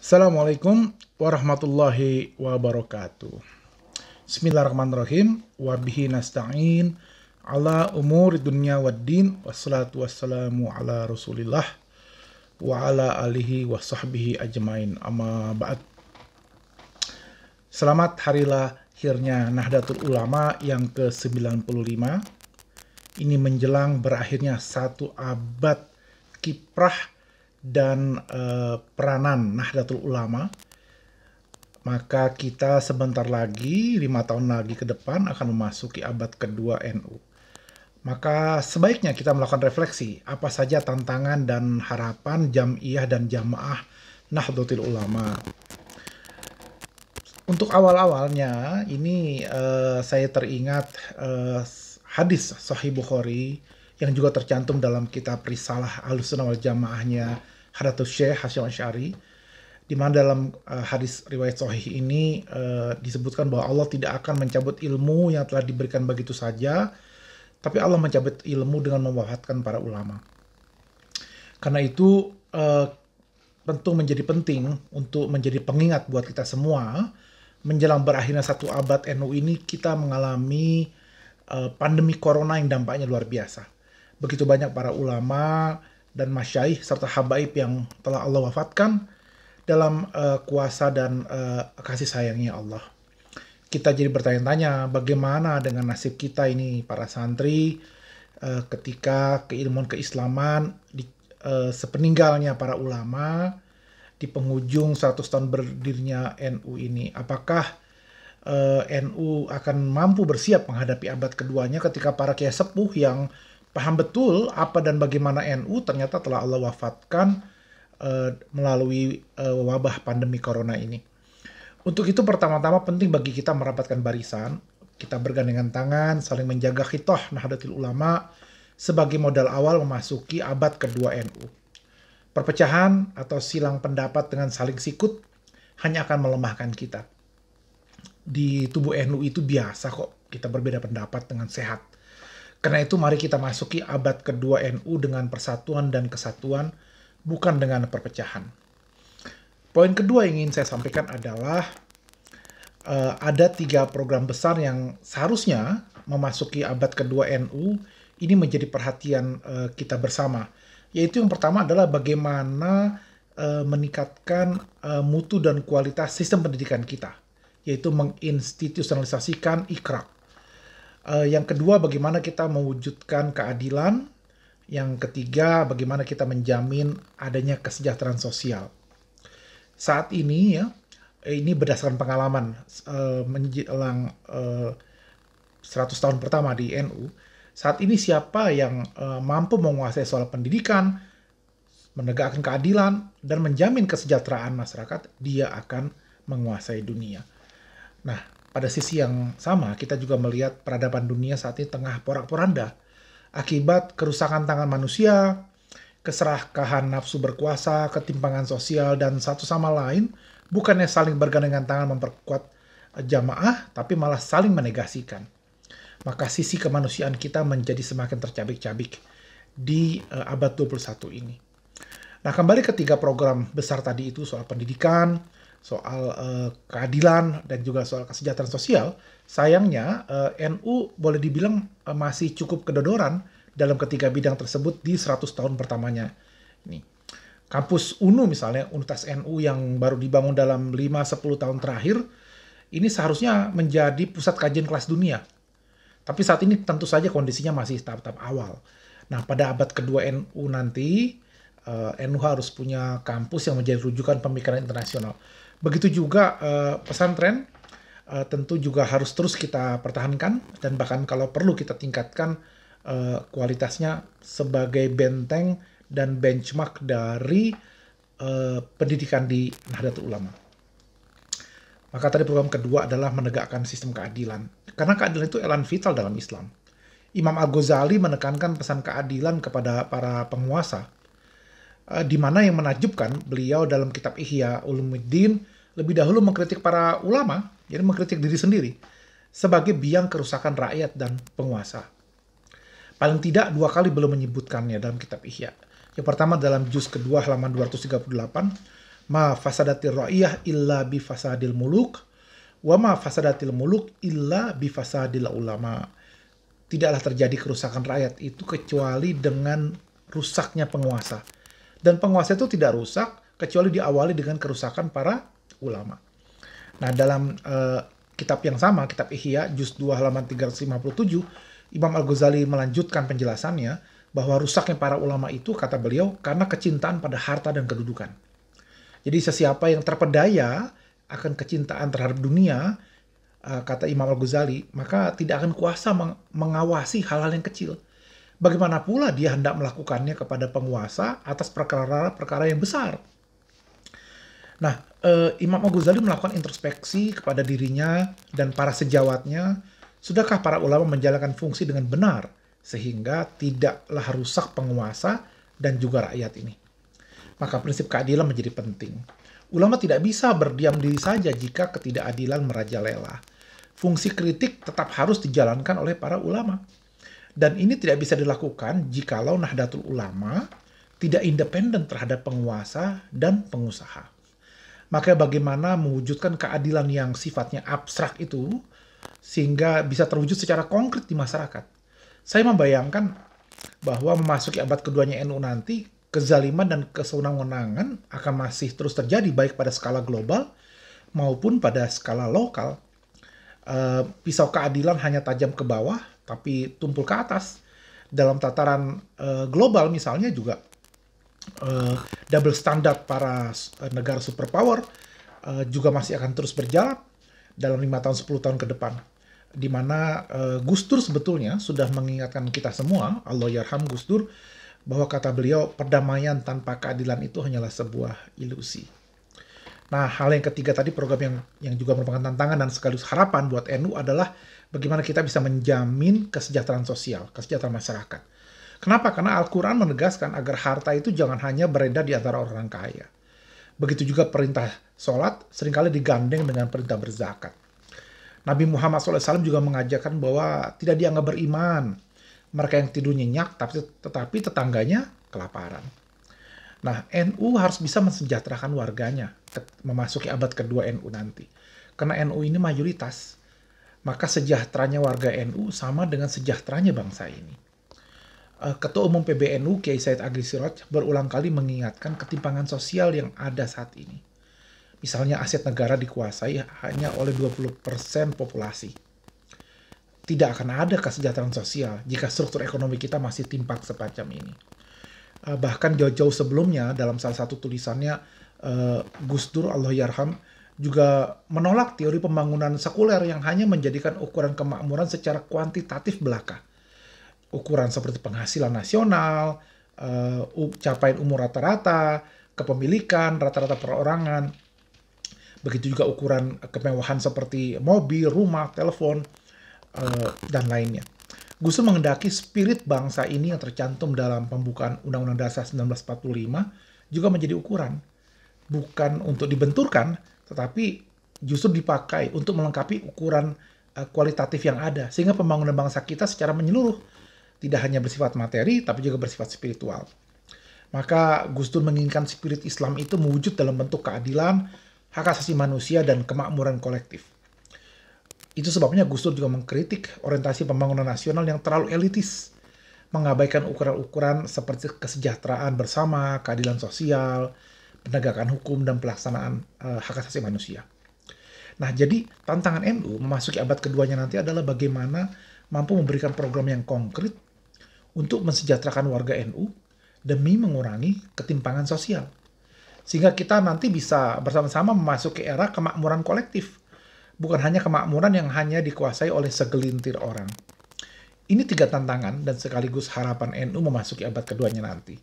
Assalamualaikum warahmatullahi wabarakatuh. Bismillahirrahmanirrahim. Wabihi nasta'in ala umuri dunya waddin. Wassalatu wassalamu ala rasulillah wa ala alihi wa sahbihi ajmain. Amma ba'd. Selamat hari lahirnya Nahdlatul Ulama yang ke-95. Ini menjelang berakhirnya satu abad kiprah dan peranan Nahdlatul Ulama. Maka kita sebentar lagi, 5 tahun lagi ke depan akan memasuki abad kedua NU. Maka sebaiknya kita melakukan refleksi, apa saja tantangan dan harapan Jam'iyah dan Jamaah Nahdlatul Ulama. Untuk awal-awalnya, ini saya teringat hadis Sahih Bukhari yang juga tercantum dalam kitab Risalah Ahlussunnah wal Jamaahnya Hadratus Syekh Hasyim Asy'ari, di mana dalam hadis riwayat sahih ini disebutkan bahwa Allah tidak akan mencabut ilmu yang telah diberikan begitu saja, tapi Allah mencabut ilmu dengan mewafatkan para ulama. Karena itu tentu menjadi penting untuk menjadi pengingat buat kita semua, menjelang berakhirnya satu abad NU ini kita mengalami pandemi corona yang dampaknya luar biasa. Begitu banyak para ulama dan masyaikh serta habaib yang telah Allah wafatkan dalam kuasa dan kasih sayangnya Allah. Kita jadi bertanya-tanya bagaimana dengan nasib kita ini para santri ketika keilmuan keislaman sepeninggalnya para ulama di penghujung 100 tahun berdirinya NU ini. Apakah NU akan mampu bersiap menghadapi abad keduanya ketika para kiai sepuh yang paham betul apa dan bagaimana NU ternyata telah Allah wafatkan melalui wabah pandemi corona ini. Untuk itu pertama-tama penting bagi kita merapatkan barisan, kita bergandengan tangan, saling menjaga khitoh Nahdlatul Ulama sebagai modal awal memasuki abad kedua NU. Perpecahan atau silang pendapat dengan saling sikut hanya akan melemahkan kita. Di tubuh NU itu biasa kok kita berbeda pendapat dengan sehat. Karena itu mari kita masuki abad kedua NU dengan persatuan dan kesatuan, bukan dengan perpecahan. Poin kedua yang ingin saya sampaikan adalah ada 3 program besar yang seharusnya memasuki abad kedua NU ini menjadi perhatian kita bersama. Yaitu yang pertama adalah bagaimana meningkatkan mutu dan kualitas sistem pendidikan kita, yaitu menginstitusionalisasikan Iqra. Yang kedua, bagaimana kita mewujudkan keadilan. Yang ketiga, bagaimana kita menjamin adanya kesejahteraan sosial. Saat ini ya, ini berdasarkan pengalaman menjelang 100 tahun pertama di NU. Saat ini siapa yang mampu menguasai soal pendidikan, menegakkan keadilan, dan menjamin kesejahteraan masyarakat, dia akan menguasai dunia. Nah, pada sisi yang sama, kita juga melihat peradaban dunia saat ini tengah porak-poranda akibat kerusakan tangan manusia, keserakahan nafsu berkuasa, ketimpangan sosial, dan satu sama lain bukannya saling bergandengan tangan memperkuat jamaah, tapi malah saling menegasikan. Maka sisi kemanusiaan kita menjadi semakin tercabik-cabik di abad 21 ini. Nah, kembali ke 3 program besar tadi itu, soal pendidikan, soal keadilan, dan juga soal kesejahteraan sosial, sayangnya NU boleh dibilang masih cukup kedodoran dalam ketiga bidang tersebut di 100 tahun pertamanya. Ini. Kampus UNU misalnya, Universitas NU yang baru dibangun dalam 5-10 tahun terakhir, ini seharusnya menjadi pusat kajian kelas dunia. Tapi saat ini tentu saja kondisinya masih tahap-tahap awal. Nah, pada abad kedua NU nanti, NU harus punya kampus yang menjadi rujukan pemikiran internasional. Begitu juga pesantren tentu juga harus terus kita pertahankan dan bahkan kalau perlu kita tingkatkan kualitasnya sebagai benteng dan benchmark dari pendidikan di Nahdlatul Ulama. Maka tadi program kedua adalah menegakkan sistem keadilan. Karena keadilan itu elan vital dalam Islam. Imam Al-Ghazali menekankan pesan keadilan kepada para penguasa, di mana yang menakjubkan beliau dalam kitab Ihya Ulumuddin lebih dahulu mengkritik para ulama, jadi mengkritik diri sendiri sebagai biang kerusakan rakyat dan penguasa. Paling tidak 2 kali belum menyebutkannya dalam kitab Ihya. Yang pertama dalam juz kedua halaman 238, Ma fasadatir ra'iyah illa bi fasadil muluk, wa ma fasadatil muluk illa bi fasadil ulama. Tidaklah terjadi kerusakan rakyat itu kecuali dengan rusaknya penguasa. Dan penguasa itu tidak rusak kecuali diawali dengan kerusakan para ulama. Nah, dalam kitab yang sama, kitab Ihya, juz 2 halaman 357, Imam Al-Ghazali melanjutkan penjelasannya bahwa rusaknya para ulama itu, kata beliau, karena kecintaan pada harta dan kedudukan. Jadi sesiapa yang terpedaya akan kecintaan terhadap dunia, kata Imam Al-Ghazali, maka tidak akan kuasa mengawasi hal-hal yang kecil. Bagaimana pula dia hendak melakukannya kepada penguasa atas perkara-perkara yang besar. Nah, Imam Al-Ghazali melakukan introspeksi kepada dirinya dan para sejawatnya. Sudahkah para ulama menjalankan fungsi dengan benar sehingga tidaklah rusak penguasa dan juga rakyat ini? Maka prinsip keadilan menjadi penting. Ulama tidak bisa berdiam diri saja jika ketidakadilan merajalela. Fungsi kritik tetap harus dijalankan oleh para ulama. Dan ini tidak bisa dilakukan jikalau Nahdlatul Ulama tidak independen terhadap penguasa dan pengusaha. Maka bagaimana mewujudkan keadilan yang sifatnya abstrak itu sehingga bisa terwujud secara konkret di masyarakat. Saya membayangkan bahwa memasuki abad keduanya NU nanti, kezaliman dan kesewenang-wenangan akan masih terus terjadi baik pada skala global maupun pada skala lokal. Pisau keadilan hanya tajam ke bawah tapi tumpul ke atas. Dalam tataran global misalnya juga double standard para negara superpower juga masih akan terus berjalan dalam 5 tahun 10 tahun ke depan, di mana Gus Dur sebetulnya sudah mengingatkan kita semua, Allahyarham Gus Dur, bahwa kata beliau perdamaian tanpa keadilan itu hanyalah sebuah ilusi. Nah, hal yang ketiga tadi, program yang juga merupakan tantangan dan sekaligus harapan buat NU adalah bagaimana kita bisa menjamin kesejahteraan sosial, kesejahteraan masyarakat. Kenapa? Karena Al-Quran menegaskan agar harta itu jangan hanya beredar di antara orang kaya. Begitu juga perintah sholat seringkali digandeng dengan perintah berzakat. Nabi Muhammad SAW juga mengajarkan bahwa tidak dianggap beriman mereka yang tidur nyenyak, tetapi tetangganya kelaparan. Nah, NU harus bisa mensejahterakan warganya memasuki abad kedua NU nanti. Karena NU ini mayoritas, maka sejahteranya warga NU sama dengan sejahteranya bangsa ini. Ketua Umum PBNU, Kiai Said Agil Siraj, berulang kali mengingatkan ketimpangan sosial yang ada saat ini. Misalnya aset negara dikuasai hanya oleh 20% populasi. Tidak akan ada kesejahteraan sosial jika struktur ekonomi kita masih timpang semacam ini. Bahkan jauh-jauh sebelumnya dalam salah satu tulisannya, Gus Dur Allahyarham juga menolak teori pembangunan sekuler yang hanya menjadikan ukuran kemakmuran secara kuantitatif belaka. Ukuran seperti penghasilan nasional, capaian umur rata-rata, kepemilikan, rata-rata perorangan. Begitu juga ukuran kemewahan seperti mobil, rumah, telepon, dan lainnya. Gus Dur menghendaki spirit bangsa ini yang tercantum dalam pembukaan Undang-Undang Dasar 1945 juga menjadi ukuran. Bukan untuk dibenturkan, tetapi justru dipakai untuk melengkapi ukuran kualitatif yang ada. Sehingga pembangunan bangsa kita secara menyeluruh tidak hanya bersifat materi, tapi juga bersifat spiritual. Maka Gus Dur menginginkan spirit Islam itu mewujud dalam bentuk keadilan, hak asasi manusia, dan kemakmuran kolektif. Itu sebabnya Gus Dur juga mengkritik orientasi pembangunan nasional yang terlalu elitis, mengabaikan ukuran-ukuran seperti kesejahteraan bersama, keadilan sosial, penegakan hukum, dan pelaksanaan hak asasi manusia. Nah, jadi tantangan NU memasuki abad keduanya nanti adalah bagaimana mampu memberikan program yang konkret untuk mensejahterakan warga NU demi mengurangi ketimpangan sosial. Sehingga kita nanti bisa bersama-sama memasuki era kemakmuran kolektif. Bukan hanya kemakmuran yang hanya dikuasai oleh segelintir orang. Ini 3 tantangan dan sekaligus harapan NU memasuki abad keduanya nanti.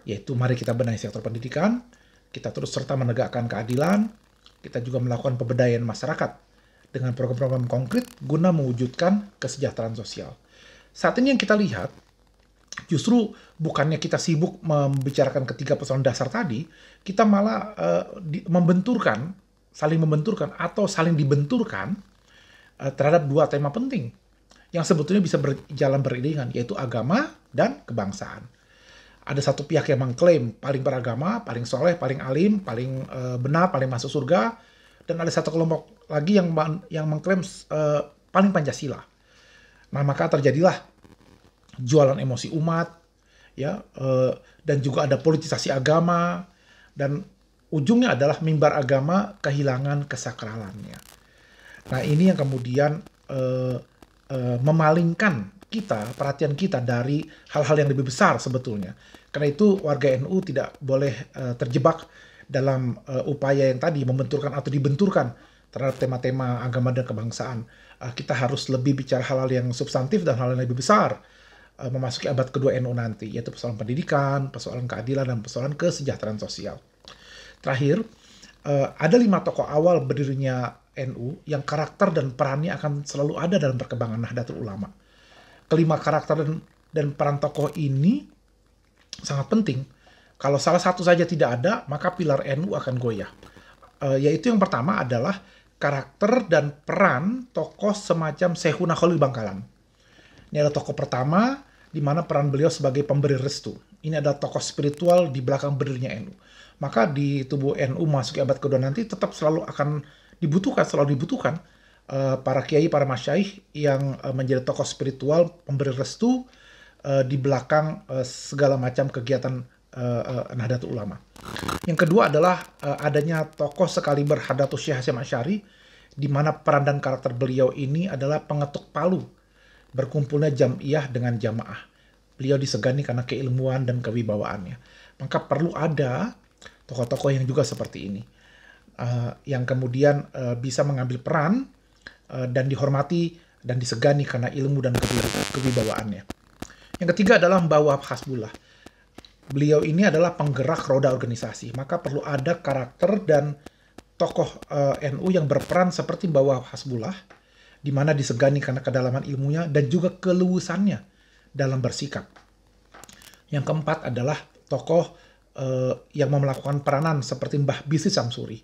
Yaitu mari kita benahi sektor pendidikan, kita terus serta menegakkan keadilan, kita juga melakukan pemberdayaan masyarakat dengan program-program konkret guna mewujudkan kesejahteraan sosial. Saat ini yang kita lihat, justru bukannya kita sibuk membicarakan ketiga persoalan dasar tadi, kita malah saling membenturkan atau saling dibenturkan terhadap 2 tema penting yang sebetulnya bisa berjalan beriringan, yaitu agama dan kebangsaan. Ada satu pihak yang mengklaim paling beragama, paling soleh, paling alim, paling benar, paling masuk surga, dan ada satu kelompok lagi yang mengklaim paling Pancasila. Nah, maka terjadilah jualan emosi umat, ya, dan juga ada politisasi agama, dan ujungnya adalah mimbar agama kehilangan kesakralannya. Nah, ini yang kemudian memalingkan perhatian kita dari hal-hal yang lebih besar sebetulnya. Karena itu warga NU tidak boleh terjebak dalam upaya yang tadi membenturkan atau dibenturkan terhadap tema-tema agama dan kebangsaan. Kita harus lebih bicara hal-hal yang substantif dan hal-hal yang lebih besar memasuki abad kedua NU nanti, yaitu persoalan pendidikan, persoalan keadilan, dan persoalan kesejahteraan sosial. Terakhir, ada 5 tokoh awal berdirinya NU yang karakter dan perannya akan selalu ada dalam perkembangan Nahdlatul Ulama. Kelima karakter dan peran tokoh ini sangat penting. Kalau salah satu saja tidak ada, maka pilar NU akan goyah. Yaitu yang pertama adalah karakter dan peran tokoh semacam Syekhuna Khalil Bangkalan. Ini adalah tokoh pertama di mana peran beliau sebagai pemberi restu. Ini adalah tokoh spiritual di belakang berdirinya NU. Maka di tubuh NU masuk abad kedua nanti tetap selalu dibutuhkan para kiai, para masyaikh yang menjadi tokoh spiritual, pemberi restu di belakang segala macam kegiatan Nahdlatul Ulama. Yang kedua adalah adanya tokoh sekaliber Hadratus Syekh Hasyim Asy'ari, di mana peran dan karakter beliau ini adalah pengetuk palu berkumpulnya jam'iyah dengan jamaah. Beliau disegani karena keilmuan dan kewibawaannya. Maka perlu ada tokoh-tokoh yang juga seperti ini, yang kemudian bisa mengambil peran dan dihormati dan disegani karena ilmu dan kewibawaannya. Yang ketiga adalah Mbah Hasbullah. Beliau ini adalah penggerak roda organisasi, maka perlu ada karakter dan tokoh NU yang berperan seperti Mbah Hasbullah, di mana disegani karena kedalaman ilmunya dan juga keluasannya dalam bersikap. Yang keempat adalah tokoh yang melakukan peranan seperti Mbah Bisri Samsuri.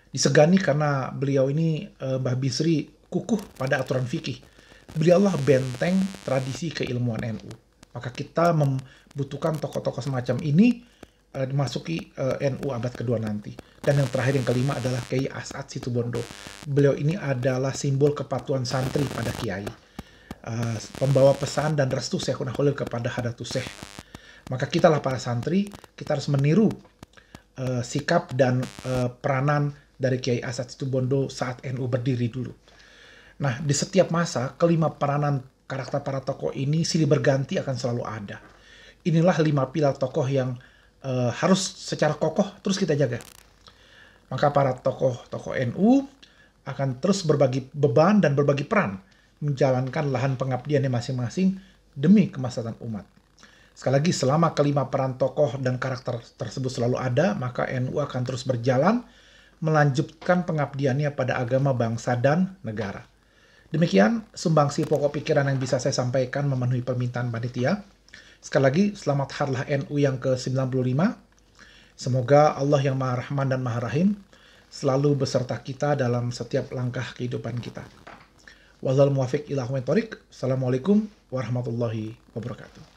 Disegani karena beliau ini, Mbah Bisri, kukuh pada aturan fikih. Beliaulah benteng tradisi keilmuan NU. Maka kita membutuhkan tokoh-tokoh semacam ini dimasuki NU abad kedua nanti. Dan yang terakhir, yang kelima adalah Kiai As'ad Situbondo. Beliau ini adalah simbol kepatuhan santri pada kiai, pembawa pesan dan restu Syekhuna Khalil kepada Hadratus Syekh. Maka kitalah para santri, kita harus meniru sikap dan peranan dari Kiai As'ad Situbondo saat NU berdiri dulu. Nah, di setiap masa, kelima peranan karakter para tokoh ini silih berganti akan selalu ada. Inilah 5 pilar tokoh yang harus secara kokoh terus kita jaga. Maka para tokoh-tokoh NU akan terus berbagi beban dan berbagi peran menjalankan lahan pengabdiannya masing-masing demi kemaslahatan umat. Sekali lagi, selama kelima peran tokoh dan karakter tersebut selalu ada, maka NU akan terus berjalan melanjutkan pengabdiannya pada agama, bangsa, dan negara. Demikian sumbangsi pokok pikiran yang bisa saya sampaikan memenuhi permintaan panitia. Sekali lagi, selamat harlah NU yang ke-95. Semoga Allah yang Maha Rahman dan Maha Rahim selalu beserta kita dalam setiap langkah kehidupan kita. Wallahul muwaffiq ila aqwamit thoriq. Assalamualaikum warahmatullahi wabarakatuh.